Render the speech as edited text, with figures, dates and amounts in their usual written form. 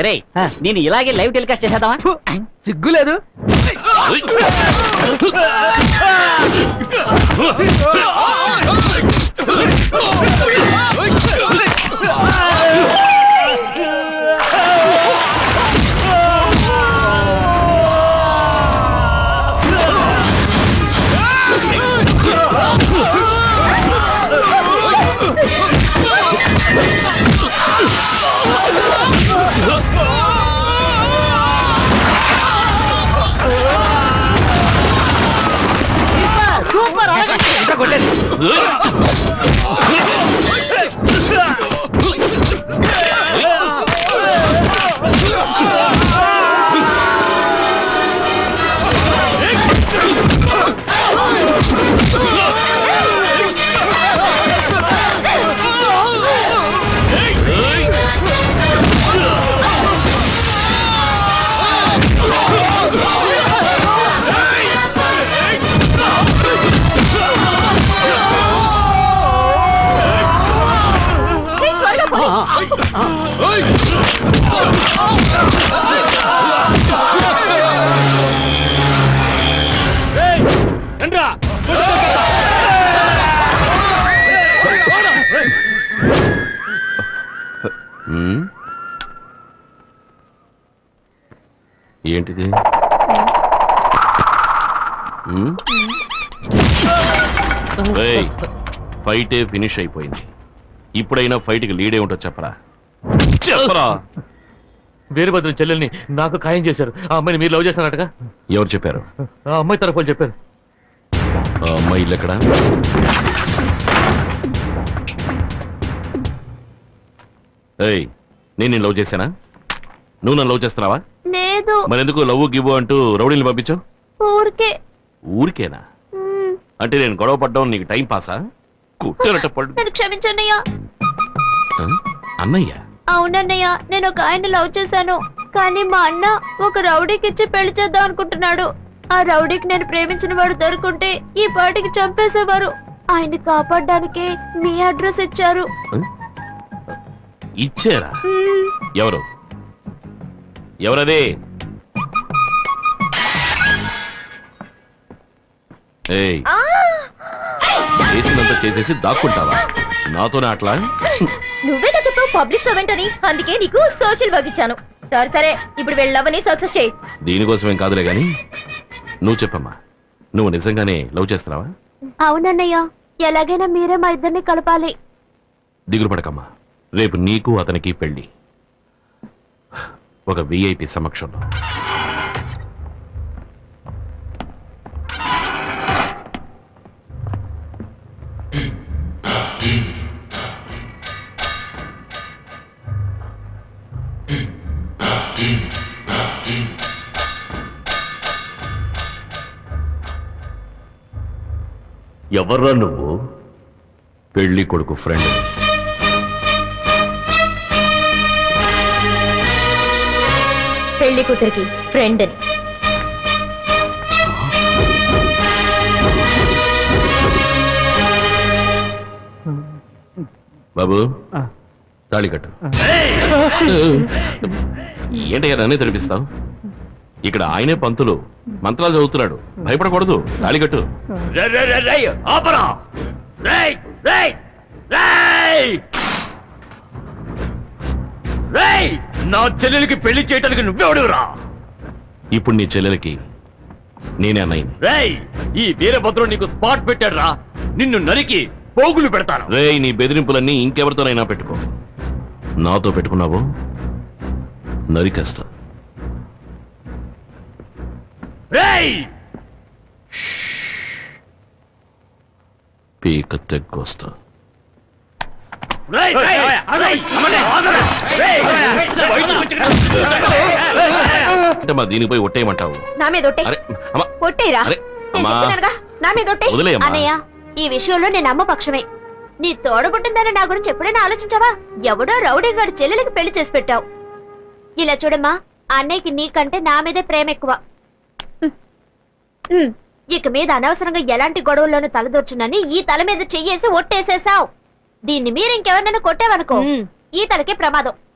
రే నేను ఇలాగే live telecast చేసేద్దామా? సిగ్గులేదు. ఏంటిది? ఫైటే ఫినిష్ అయిపోయింది. ఇప్పుడైనా ఫైట్ కి లీడ్ ఏమిటో చెప్పరా. చెప్పరా. వీరభద్రం చెల్లెల్ని నాకు ఖాయం చేశారు. ఆ అమ్మాయిని మీరు లవ్ చేస్తున్నారటగా? ఎవరు చెప్పారు? ఆ అమ్మాయి తరఫు వాళ్ళు చెప్పారు. ఆ అమ్మాయి ఇల్లు ఎక్కడా? ఏయ్, నేను లవ్ చేశానా? నువ్వు నన్ను లవ్ చేస్తున్నావా? లేదు. మరెందుకు లవ్ గివ్వు అంటూ రౌడీని పంపించావు? ఊరికే. ఊరికేనా? అంటే నేను గొడవ పడ్డం నీకు టైం పాసా? కుట్టేరట పడు. నన్ను క్షమించన్నయ్యా. అన్నయ్య? అవునన్నయ్య, నేను ఒక ఆయన్ని లవ్ చేశాను. కానీ మా అన్న ఒక రౌడీకి ఇచ్చి పెళ్లి చేద్దాం అనుకుంటున్నాడు. ఆ రౌడీకి నేను ప్రేమించిన వాడు దొరుకుంటే ఈ పాటికి చంపేసేవారు. ఆయన్ని కాపాడడానికి మీ అడ్రస్ ఇచ్చారు. ఇచ్చారా? ఎవరు? ఎవరదే? ఏయ్, చేసినంత చేసేసి దాక్కుంటావా? నాతోనే అట్లా? నువ్వేగా చెప్పావు పబ్లిక్ సర్వెంట్ అని, అందుకే నీకు సోషల్ వర్క్ ఇచ్చాను. సరే సరే, ఇప్పుడు వెళ్ళవని సక్సెస్ చేయి. దీనికోసమేం కాదులే గాని నువ్వు చెప్పమ్మా, నువ్వు నిజంగానే లవ్ చేస్తున్నావా? అవునన్నయ్య, ఎలాగైనా మీరే మా ఇద్దరిని కలపాలి. దిగులు పడకమ్మా, రేపు నీకు అతనికి పెళ్లి. ఒక విఐపి సమక్షంలో. ఎవర్రా నువ్వు? పెళ్లి కొడుకు ఫ్రెండ్. పెళ్లి కూతురికి ఫ్రెండ్ అని. బాబు, తాళి కట్టు. ఏంటయ్యా నన్నే తెలిపిస్తావు? ఇక్కడ ఆయనే పంతులు, మంత్రాలు చదువుతున్నాడు. భయపడకూడదు. తాళి కట్టు. నా చెల్లెలికి పెళ్లి చేయడానికి నువ్వెవడురా? ఇప్పుడు నీ చెల్లెలకి నేనే అన్నయ్యని. రేయ్, ఈ వీరభద్రం నీకు స్పాట్ పెట్టాడు రా. నిన్ను నరికి పోగులు పెడతాను. రేయ్, నీ బెదిరింపులన్నీ ఇంకెవరితోనైనా పెట్టుకో. నాతో పెట్టుకున్నావు నరికేస్తా. రేయ్, పీక తెగ్గొస్తా. దీనిపై ఒట్టేయమంటావు? నా మీద ఒట్టే. ఒట్టేరా? నా మీద ఒట్టే. అన్నయ్య, ఈ విషయంలో నేను అమ్మ పక్షమే. నీ తోడబుట్టిందని నా గురించి ఎప్పుడైనా ఆలోచించావా? ఎవడో రౌడీ గారి చెల్లెలకి పెళ్లి చేసి పెట్టావు. ఇలా చూడమ్మా, అన్నయ్యకి నీకంటే నా మీదే ప్రేమ ఎక్కువ. ఇక మీద అనవసరంగా ఎలాంటి గొడవల్లోనూ తలదూర్చునని ఈ తల మీద చెయ్యేసి ఒట్టేసేసావు. దీన్ని మీరు ఇంకెవరినైనా కొట్టావనుకో, ఈ తలకే ప్రమాదం.